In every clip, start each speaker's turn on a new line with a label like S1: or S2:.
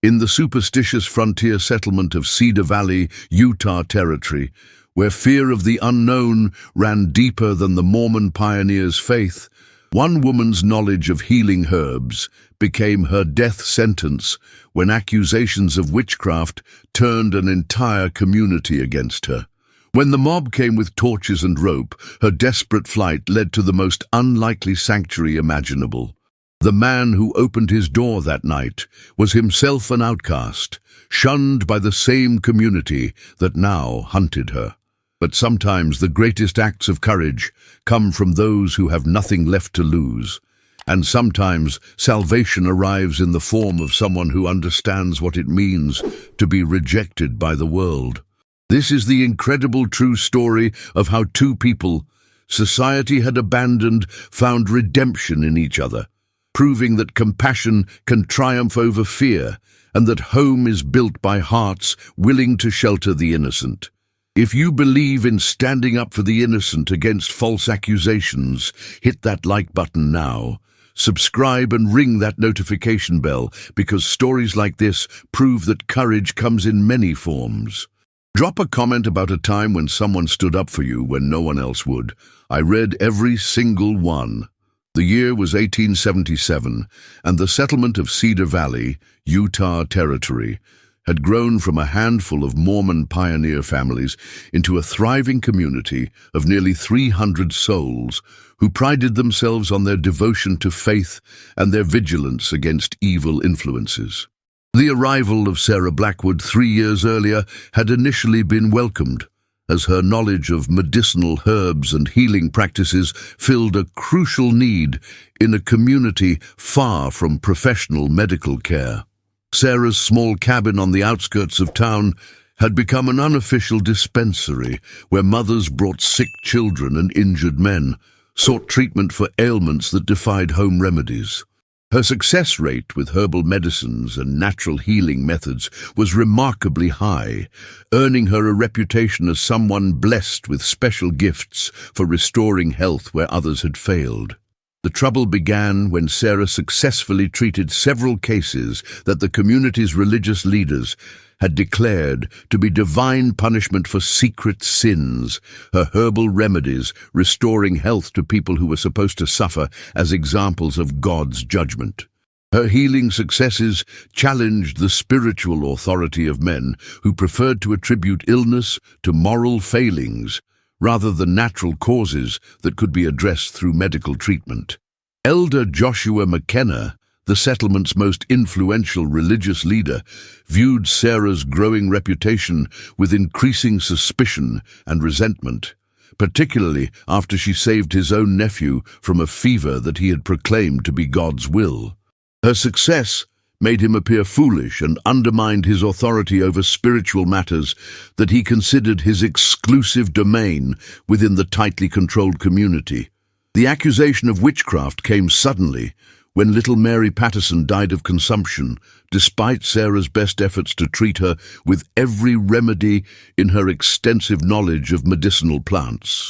S1: In the superstitious frontier settlement of Cedar Valley, Utah Territory, where fear of the unknown ran deeper than the Mormon pioneer's faith, one woman's knowledge of healing herbs became her death sentence when accusations of witchcraft turned an entire community against her. When the mob came with torches and rope, her desperate flight led to the most unlikely sanctuary imaginable. The man who opened his door that night was himself an outcast, shunned by the same community that now hunted her. But sometimes the greatest acts of courage come from those who have nothing left to lose. And sometimes salvation arrives in the form of someone who understands what it means to be rejected by the world. This is the incredible true story of how two people society had abandoned found redemption in each other, proving that compassion can triumph over fear and that home is built by hearts willing to shelter the innocent. If you believe in standing up for the innocent against false accusations, hit that like button now. Subscribe and ring that notification bell, because stories like this prove that courage comes in many forms. Drop a comment about a time when someone stood up for you when no one else would. I read every single one. The year was 1877, and the settlement of Cedar Valley, Utah Territory, had grown from a handful of Mormon pioneer families into a thriving community of nearly 300 souls who prided themselves on their devotion to faith and their vigilance against evil influences. The arrival of Sarah Blackwood 3 years earlier had initially been welcomed, as her knowledge of medicinal herbs and healing practices filled a crucial need in a community far from professional medical care. Sarah's small cabin on the outskirts of town had become an unofficial dispensary where mothers brought sick children and injured men, sought treatment for ailments that defied home remedies. Her success rate with herbal medicines and natural healing methods was remarkably high, earning her a reputation as someone blessed with special gifts for restoring health where others had failed. The trouble began when Sarah successfully treated several cases that the community's religious leaders had declared to be divine punishment for secret sins, her herbal remedies restoring health to people who were supposed to suffer as examples of God's judgment. Her healing successes challenged the spiritual authority of men who preferred to attribute illness to moral failings rather than natural causes that could be addressed through medical treatment. Elder Joshua McKenna, the settlement's most influential religious leader, viewed Sarah's growing reputation with increasing suspicion and resentment, particularly after she saved his own nephew from a fever that he had proclaimed to be God's will. Her success made him appear foolish and undermined his authority over spiritual matters that he considered his exclusive domain within the tightly controlled community. The accusation of witchcraft came suddenly when little Mary Patterson died of consumption, despite Sarah's best efforts to treat her with every remedy in her extensive knowledge of medicinal plants.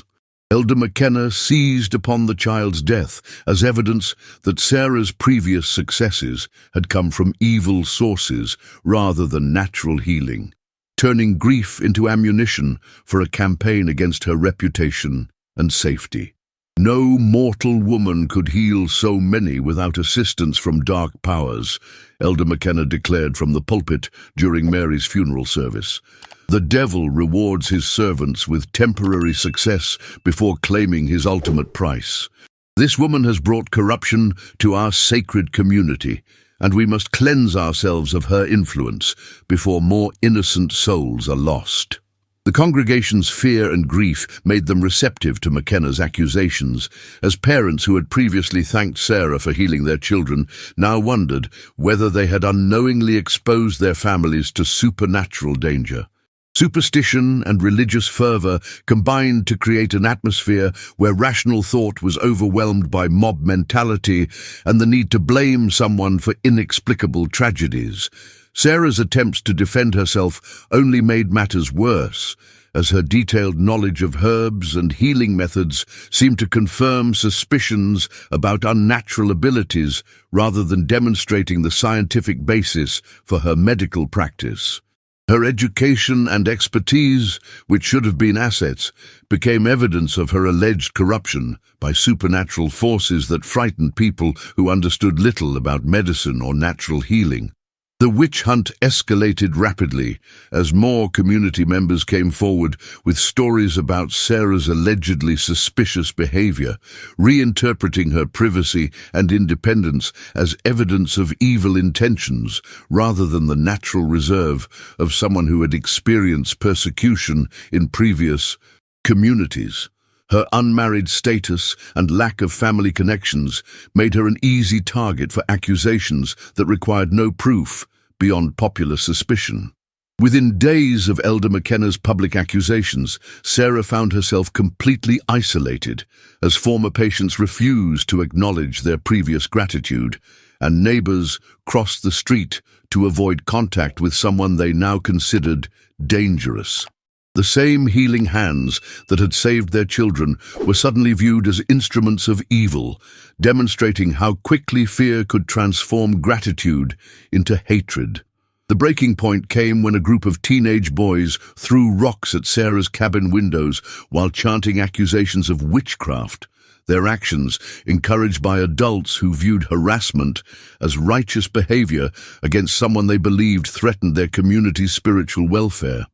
S1: Elder McKenna seized upon the child's death as evidence that Sarah's previous successes had come from evil sources rather than natural healing, turning grief into ammunition for a campaign against her reputation and safety. No mortal woman could heal so many without assistance from dark powers, Elder McKenna declared from the pulpit during Mary's funeral service. The devil rewards his servants with temporary success before claiming his ultimate price. This woman has brought corruption to our sacred community, and we must cleanse ourselves of her influence before more innocent souls are lost. The congregation's fear and grief made them receptive to McKenna's accusations, as parents who had previously thanked Sarah for healing their children now wondered whether they had unknowingly exposed their families to supernatural danger. Superstition and religious fervor combined to create an atmosphere where rational thought was overwhelmed by mob mentality and the need to blame someone for inexplicable tragedies. Sarah's attempts to defend herself only made matters worse, as her detailed knowledge of herbs and healing methods seemed to confirm suspicions about unnatural abilities rather than demonstrating the scientific basis for her medical practice. Her education and expertise, which should have been assets, became evidence of her alleged corruption by supernatural forces that frightened people who understood little about medicine or natural healing. The witch hunt escalated rapidly as more community members came forward with stories about Sarah's allegedly suspicious behavior, reinterpreting her privacy and independence as evidence of evil intentions rather than the natural reserve of someone who had experienced persecution in previous communities. Her unmarried status and lack of family connections made her an easy target for accusations that required no proof beyond popular suspicion. Within days of Elder McKenna's public accusations, Sarah found herself completely isolated as former patients refused to acknowledge their previous gratitude, and neighbors crossed the street to avoid contact with someone they now considered dangerous. The same healing hands that had saved their children were suddenly viewed as instruments of evil, demonstrating how quickly fear could transform gratitude into hatred. The breaking point came when a group of teenage boys threw rocks at Sarah's cabin windows while chanting accusations of witchcraft. Their actions, encouraged by adults who viewed harassment as righteous behavior against someone they believed threatened their community's spiritual welfare.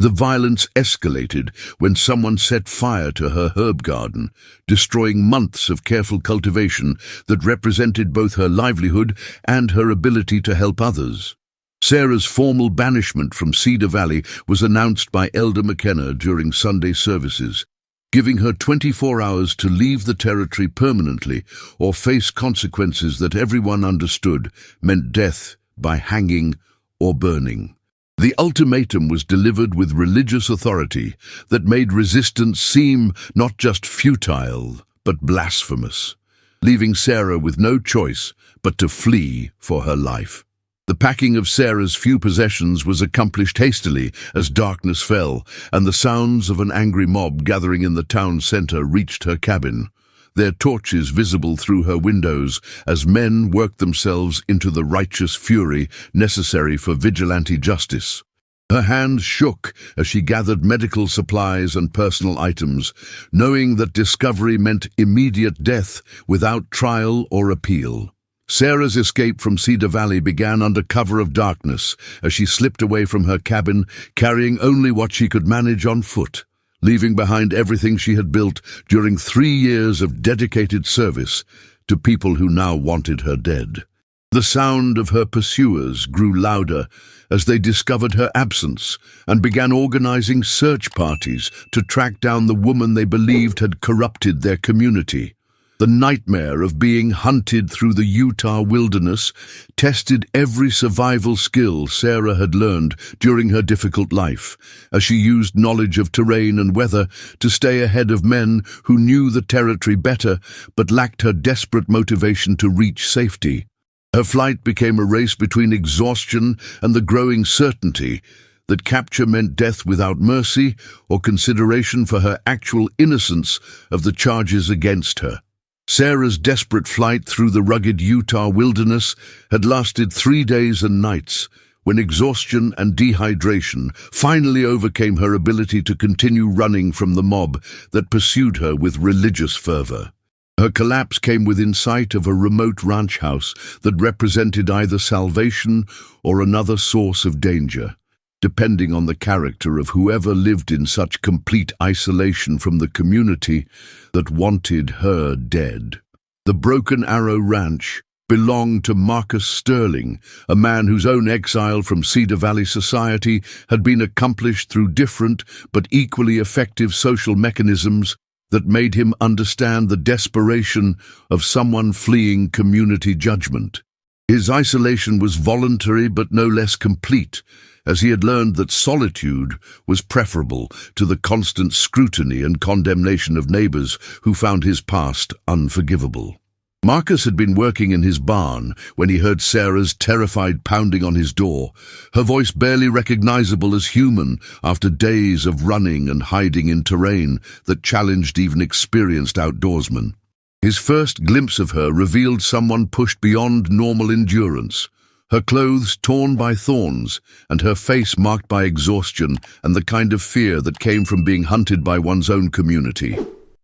S1: The violence escalated when someone set fire to her herb garden, destroying months of careful cultivation that represented both her livelihood and her ability to help others. Sarah's formal banishment from Cedar Valley was announced by Elder McKenna during Sunday services, giving her 24 hours to leave the territory permanently or face consequences that everyone understood meant death by hanging or burning. The ultimatum was delivered with religious authority that made resistance seem not just futile, but blasphemous, leaving Sarah with no choice but to flee for her life. The packing of Sarah's few possessions was accomplished hastily as darkness fell, and the sounds of an angry mob gathering in the town center reached her cabin, their torches visible through her windows as men worked themselves into the righteous fury necessary for vigilante justice. Her hands shook as she gathered medical supplies and personal items, knowing that discovery meant immediate death without trial or appeal. Sarah's escape from Cedar Valley began under cover of darkness as she slipped away from her cabin, carrying only what she could manage on foot, leaving behind everything she had built during 3 years of dedicated service to people who now wanted her dead. The sound of her pursuers grew louder as they discovered her absence and began organizing search parties to track down the woman they believed had corrupted their community. The nightmare of being hunted through the Utah wilderness tested every survival skill Sarah had learned during her difficult life, as she used knowledge of terrain and weather to stay ahead of men who knew the territory better but lacked her desperate motivation to reach safety. Her flight became a race between exhaustion and the growing certainty that capture meant death without mercy or consideration for her actual innocence of the charges against her. Sarah's desperate flight through the rugged Utah wilderness had lasted 3 days and nights, when exhaustion and dehydration finally overcame her ability to continue running from the mob that pursued her with religious fervor. Her collapse came within sight of a remote ranch house that represented either salvation or another source of danger, depending on the character of whoever lived in such complete isolation from the community that wanted her dead. The Broken Arrow Ranch belonged to Marcus Sterling, a man whose own exile from Cedar Valley society had been accomplished through different but equally effective social mechanisms that made him understand the desperation of someone fleeing community judgment. His isolation was voluntary but no less complete, as he had learned that solitude was preferable to the constant scrutiny and condemnation of neighbors who found his past unforgivable. Marcus had been working in his barn when he heard Sarah's terrified pounding on his door, her voice barely recognizable as human after days of running and hiding in terrain that challenged even experienced outdoorsmen. His first glimpse of her revealed someone pushed beyond normal endurance, her clothes torn by thorns and her face marked by exhaustion and the kind of fear that came from being hunted by one's own community.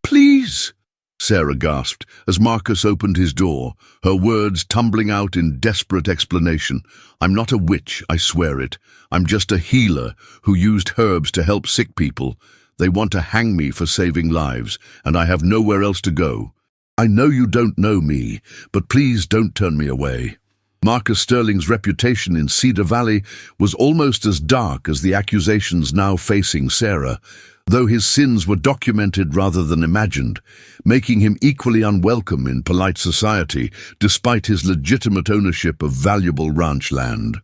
S1: "Please!" Sarah gasped as Marcus opened his door, her words tumbling out in desperate explanation. "I'm not a witch, I swear it. I'm just a healer who used herbs to help sick people. They want to hang me for saving lives, and I have nowhere else to go. I know you don't know me, but please don't turn me away." Marcus Sterling's reputation in Cedar Valley was almost as dark as the accusations now facing Sarah, though his sins were documented rather than imagined, making him equally unwelcome in polite society despite his legitimate ownership of valuable ranch land.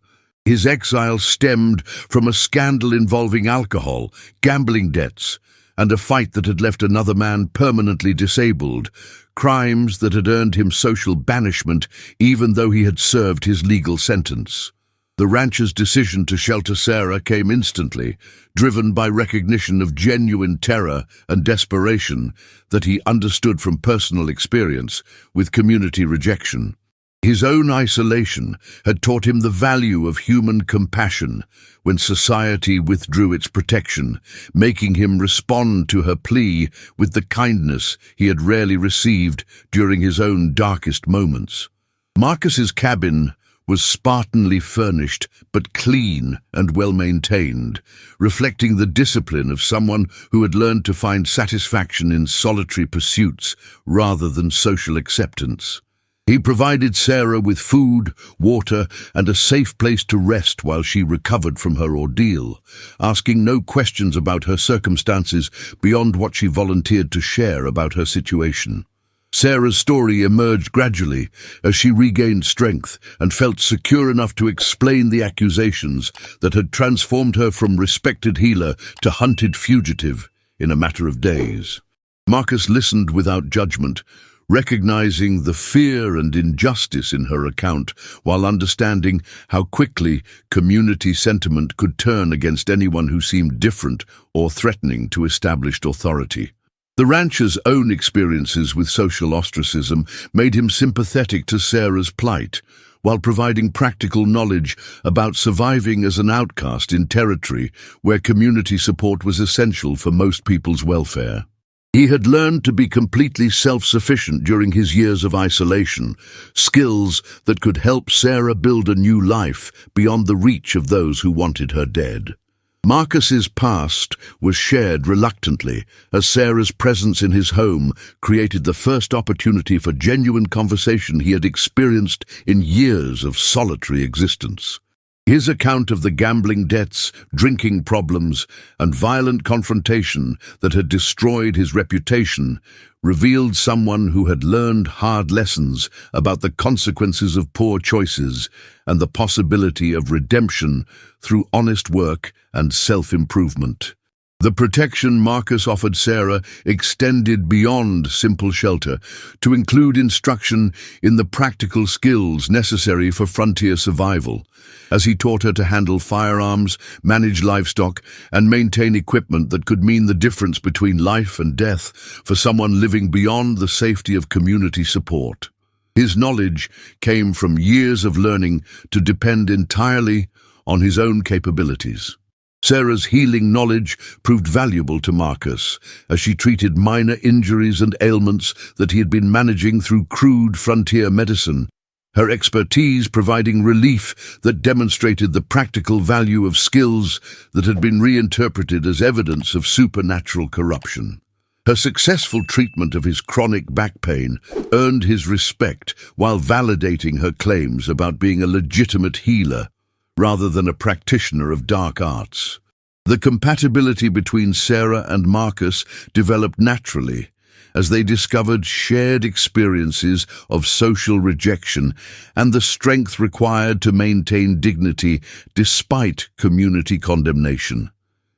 S1: His exile stemmed from a scandal involving alcohol, gambling debts, and a fight that had left another man permanently disabled, crimes that had earned him social banishment even though he had served his legal sentence. The rancher's decision to shelter Sarah came instantly, driven by recognition of genuine terror and desperation that he understood from personal experience with community rejection. His own isolation had taught him the value of human compassion when society withdrew its protection, making him respond to her plea with the kindness he had rarely received during his own darkest moments. Marcus's cabin was spartanly furnished but clean and well-maintained, reflecting the discipline of someone who had learned to find satisfaction in solitary pursuits rather than social acceptance. He provided Sarah with food, water, and a safe place to rest while she recovered from her ordeal, asking no questions about her circumstances beyond what she volunteered to share about her situation. Sarah's story emerged gradually as she regained strength and felt secure enough to explain the accusations that had transformed her from respected healer to hunted fugitive in a matter of days. Marcus listened without judgment, recognizing the fear and injustice in her account while understanding how quickly community sentiment could turn against anyone who seemed different or threatening to established authority. The rancher's own experiences with social ostracism made him sympathetic to Sarah's plight, while providing practical knowledge about surviving as an outcast in territory where community support was essential for most people's welfare. He had learned to be completely self-sufficient during his years of isolation, skills that could help Sarah build a new life beyond the reach of those who wanted her dead. Marcus's past was shared reluctantly, as Sarah's presence in his home created the first opportunity for genuine conversation he had experienced in years of solitary existence. His account of the gambling debts, drinking problems, and violent confrontation that had destroyed his reputation revealed someone who had learned hard lessons about the consequences of poor choices and the possibility of redemption through honest work and self-improvement. The protection Marcus offered Sarah extended beyond simple shelter to include instruction in the practical skills necessary for frontier survival, as he taught her to handle firearms, manage livestock, and maintain equipment that could mean the difference between life and death for someone living beyond the safety of community support. His knowledge came from years of learning to depend entirely on his own capabilities. Sarah's healing knowledge proved valuable to Marcus as she treated minor injuries and ailments that he had been managing through crude frontier medicine, her expertise providing relief that demonstrated the practical value of skills that had been reinterpreted as evidence of supernatural corruption. Her successful treatment of his chronic back pain earned his respect while validating her claims about being a legitimate healer rather than a practitioner of dark arts. The compatibility between Sarah and Marcus developed naturally as they discovered shared experiences of social rejection and the strength required to maintain dignity despite community condemnation.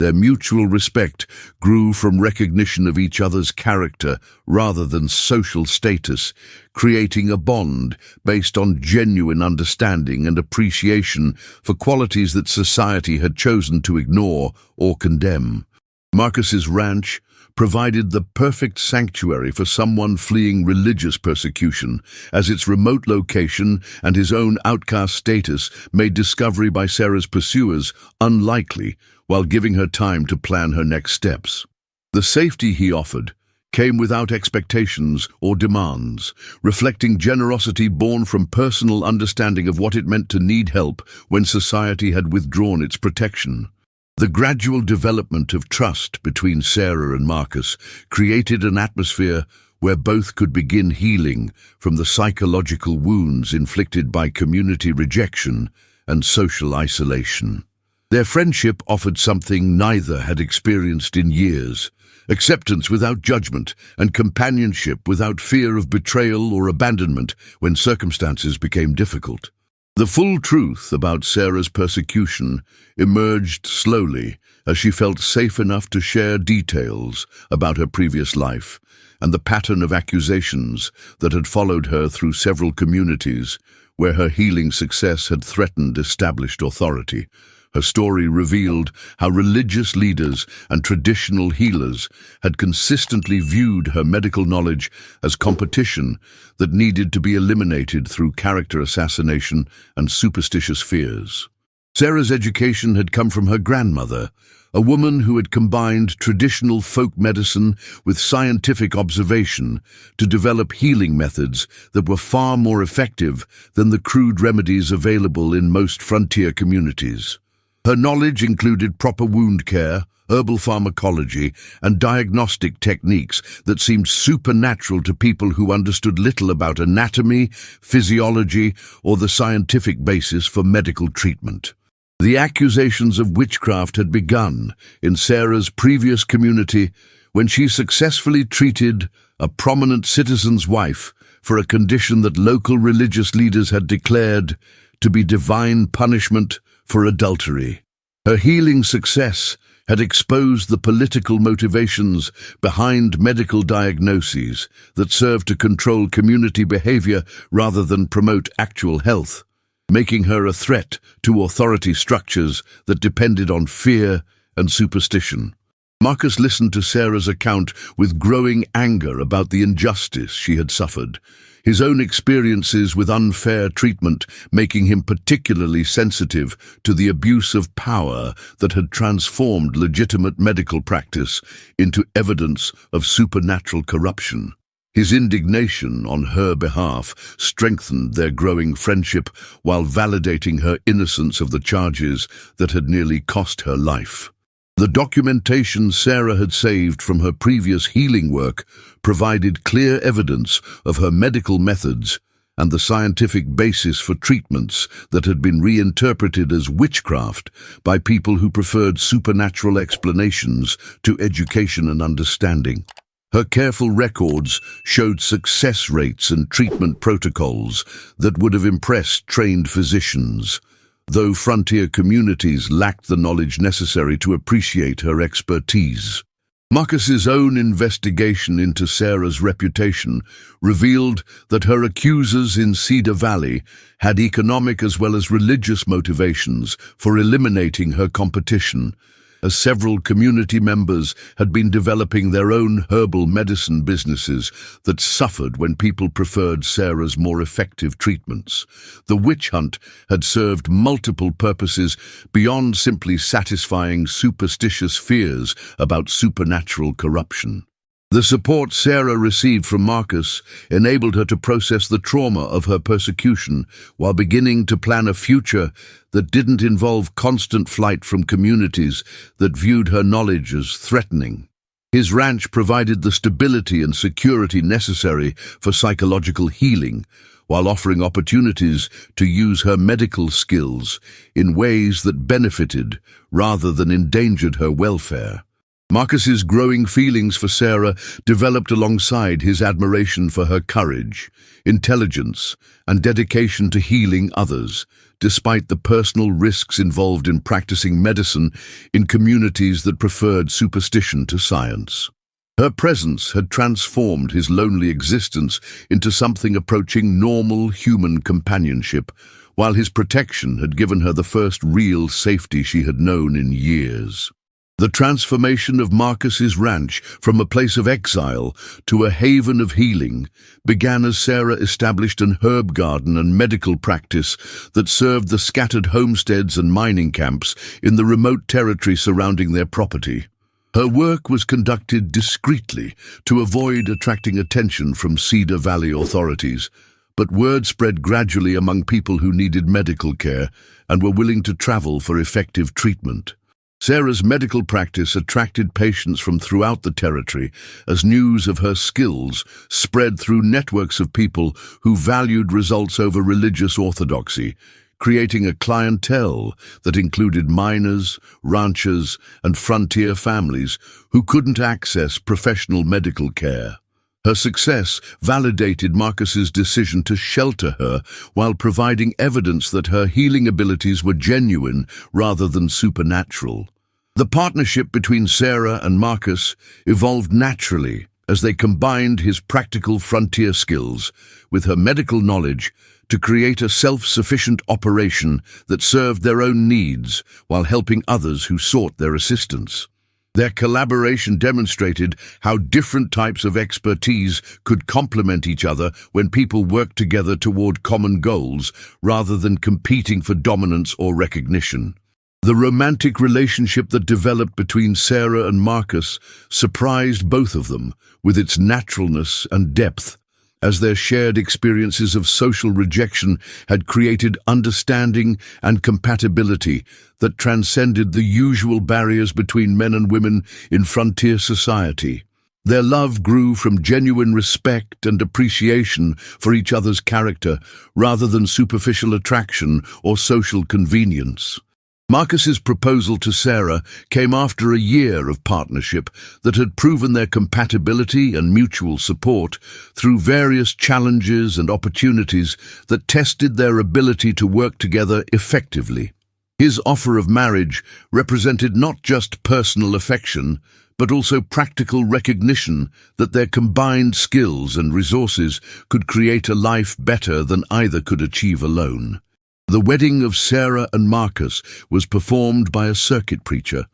S1: Their mutual respect grew from recognition of each other's character rather than social status, creating a bond based on genuine understanding and appreciation for qualities that society had chosen to ignore or condemn. Marcus's ranch provided the perfect sanctuary for someone fleeing religious persecution, as its remote location and his own outcast status made discovery by Sarah's pursuers unlikely, while giving her time to plan her next steps. The safety he offered came without expectations or demands, reflecting generosity born from personal understanding of what it meant to need help when society had withdrawn its protection. The gradual development of trust between Sarah and Marcus created an atmosphere where both could begin healing from the psychological wounds inflicted by community rejection and social isolation. Their friendship offered something neither had experienced in years: acceptance without judgment and companionship without fear of betrayal or abandonment when circumstances became difficult. The full truth about Sarah's persecution emerged slowly as she felt safe enough to share details about her previous life and the pattern of accusations that had followed her through several communities where her healing success had threatened established authority. Her story revealed how religious leaders and traditional healers had consistently viewed her medical knowledge as competition that needed to be eliminated through character assassination and superstitious fears. Sarah's education had come from her grandmother, a woman who had combined traditional folk medicine with scientific observation to develop healing methods that were far more effective than the crude remedies available in most frontier communities. Her knowledge included proper wound care, herbal pharmacology, and diagnostic techniques that seemed supernatural to people who understood little about anatomy, physiology, or the scientific basis for medical treatment. The accusations of witchcraft had begun in Sarah's previous community when she successfully treated a prominent citizen's wife for a condition that local religious leaders had declared to be divine punishment for adultery. Her healing success had exposed the political motivations behind medical diagnoses that served to control community behavior rather than promote actual health, making her a threat to authority structures that depended on fear and superstition. Marcus listened to Sarah's account with growing anger about the injustice she had suffered, his own experiences with unfair treatment making him particularly sensitive to the abuse of power that had transformed legitimate medical practice into evidence of supernatural corruption. His indignation on her behalf strengthened their growing friendship while validating her innocence of the charges that had nearly cost her life. The documentation Sarah had saved from her previous healing work provided clear evidence of her medical methods and the scientific basis for treatments that had been reinterpreted as witchcraft by people who preferred supernatural explanations to education and understanding. Her careful records showed success rates and treatment protocols that would have impressed trained physicians, though frontier communities lacked the knowledge necessary to appreciate her expertise. Marcus's own investigation into Sarah's reputation revealed that her accusers in Cedar Valley had economic as well as religious motivations for eliminating her competition, as several community members had been developing their own herbal medicine businesses that suffered when people preferred Sarah's more effective treatments. The witch hunt had served multiple purposes beyond simply satisfying superstitious fears about supernatural corruption. The support Sarah received from Marcus enabled her to process the trauma of her persecution while beginning to plan a future that didn't involve constant flight from communities that viewed her knowledge as threatening. His ranch provided the stability and security necessary for psychological healing, while offering opportunities to use her medical skills in ways that benefited rather than endangered her welfare. Marcus's growing feelings for Sarah developed alongside his admiration for her courage, intelligence, and dedication to healing others, despite the personal risks involved in practicing medicine in communities that preferred superstition to science. Her presence had transformed his lonely existence into something approaching normal human companionship, while his protection had given her the first real safety she had known in years. The transformation of Marcus's ranch from a place of exile to a haven of healing began as Sarah established an herb garden and medical practice that served the scattered homesteads and mining camps in the remote territory surrounding their property. Her work was conducted discreetly to avoid attracting attention from Cedar Valley authorities, but word spread gradually among people who needed medical care and were willing to travel for effective treatment. Sarah's medical practice attracted patients from throughout the territory as news of her skills spread through networks of people who valued results over religious orthodoxy, creating a clientele that included miners, ranchers, and frontier families who couldn't access professional medical care. Her success validated Marcus's decision to shelter her while providing evidence that her healing abilities were genuine rather than supernatural. The partnership between Sarah and Marcus evolved naturally as they combined his practical frontier skills with her medical knowledge to create a self-sufficient operation that served their own needs while helping others who sought their assistance. Their collaboration demonstrated how different types of expertise could complement each other when people worked together toward common goals rather than competing for dominance or recognition. The romantic relationship that developed between Sarah and Marcus surprised both of them with its naturalness and depth, as their shared experiences of social rejection had created understanding and compatibility that transcended the usual barriers between men and women in frontier society. Their love grew from genuine respect and appreciation for each other's character rather than superficial attraction or social convenience. Marcus's proposal to Sarah came after a year of partnership that had proven their compatibility and mutual support through various challenges and opportunities that tested their ability to work together effectively. His offer of marriage represented not just personal affection, but also practical recognition that their combined skills and resources could create a life better than either could achieve alone. The wedding of Sarah and Marcus was performed by a circuit preacher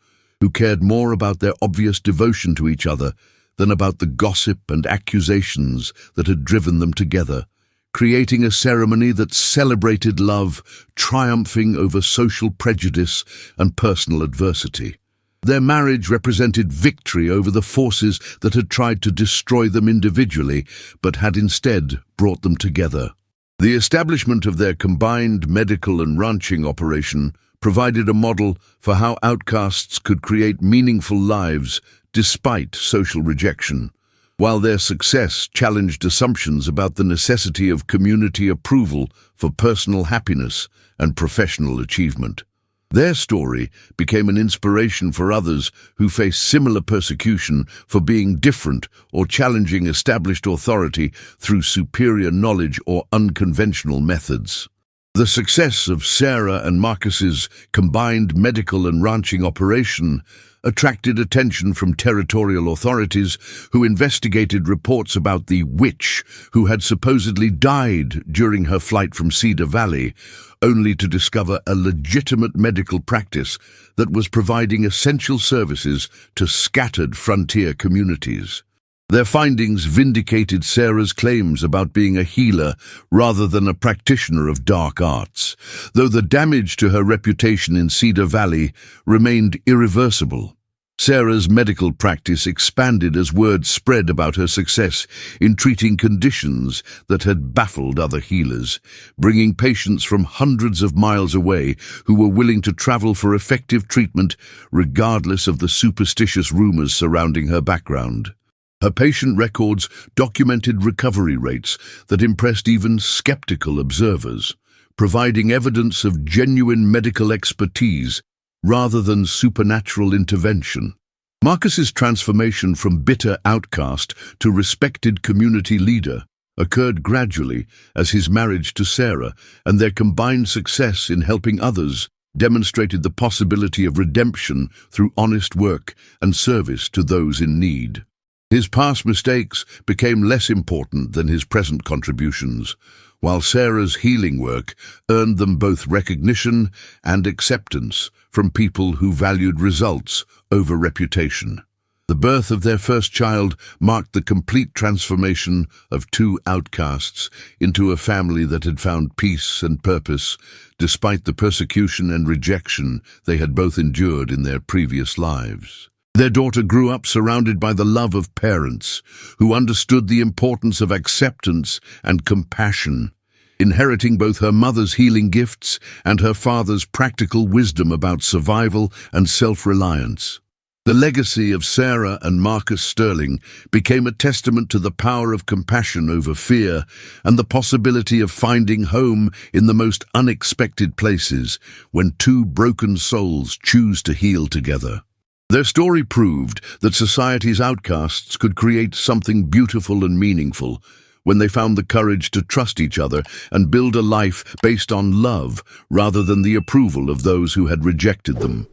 S1: who cared more about their obvious devotion to each other than about the gossip and accusations that had driven them together, creating a ceremony that celebrated love, triumphing over social prejudice and personal adversity. Their marriage represented victory over the forces that had tried to destroy them individually, but had instead brought them together. The establishment of their combined medical and ranching operation provided a model for how outcasts could create meaningful lives despite social rejection, while their success challenged assumptions about the necessity of community approval for personal happiness and professional achievement. Their story became an inspiration for others who face similar persecution for being different or challenging established authority through superior knowledge or unconventional methods. The success of Sarah and Marcus's combined medical and ranching operation attracted attention from territorial authorities who investigated reports about the witch who had supposedly died during her flight from Cedar Valley, only to discover a legitimate medical practice that was providing essential services to scattered frontier communities. Their findings vindicated Sarah's claims about being a healer rather than a practitioner of dark arts, though the damage to her reputation in Cedar Valley remained irreversible. Sarah's medical practice expanded as word spread about her success in treating conditions that had baffled other healers, bringing patients from hundreds of miles away who were willing to travel for effective treatment regardless of the superstitious rumors surrounding her background. Her patient records documented recovery rates that impressed even skeptical observers, providing evidence of genuine medical expertise rather than supernatural intervention. Marcus's transformation from bitter outcast to respected community leader occurred gradually as his marriage to Sarah and their combined success in helping others demonstrated the possibility of redemption through honest work and service to those in need. His past mistakes became less important than his present contributions, while Sarah's healing work earned them both recognition and acceptance from people who valued results over reputation. The birth of their first child marked the complete transformation of two outcasts into a family that had found peace and purpose, despite the persecution and rejection they had both endured in their previous lives. Their daughter grew up surrounded by the love of parents who understood the importance of acceptance and compassion, inheriting both her mother's healing gifts and her father's practical wisdom about survival and self-reliance. The legacy of Sarah and Marcus Sterling became a testament to the power of compassion over fear and the possibility of finding home in the most unexpected places when two broken souls choose to heal together. Their story proved that society's outcasts could create something beautiful and meaningful when they found the courage to trust each other and build a life based on love rather than the approval of those who had rejected them.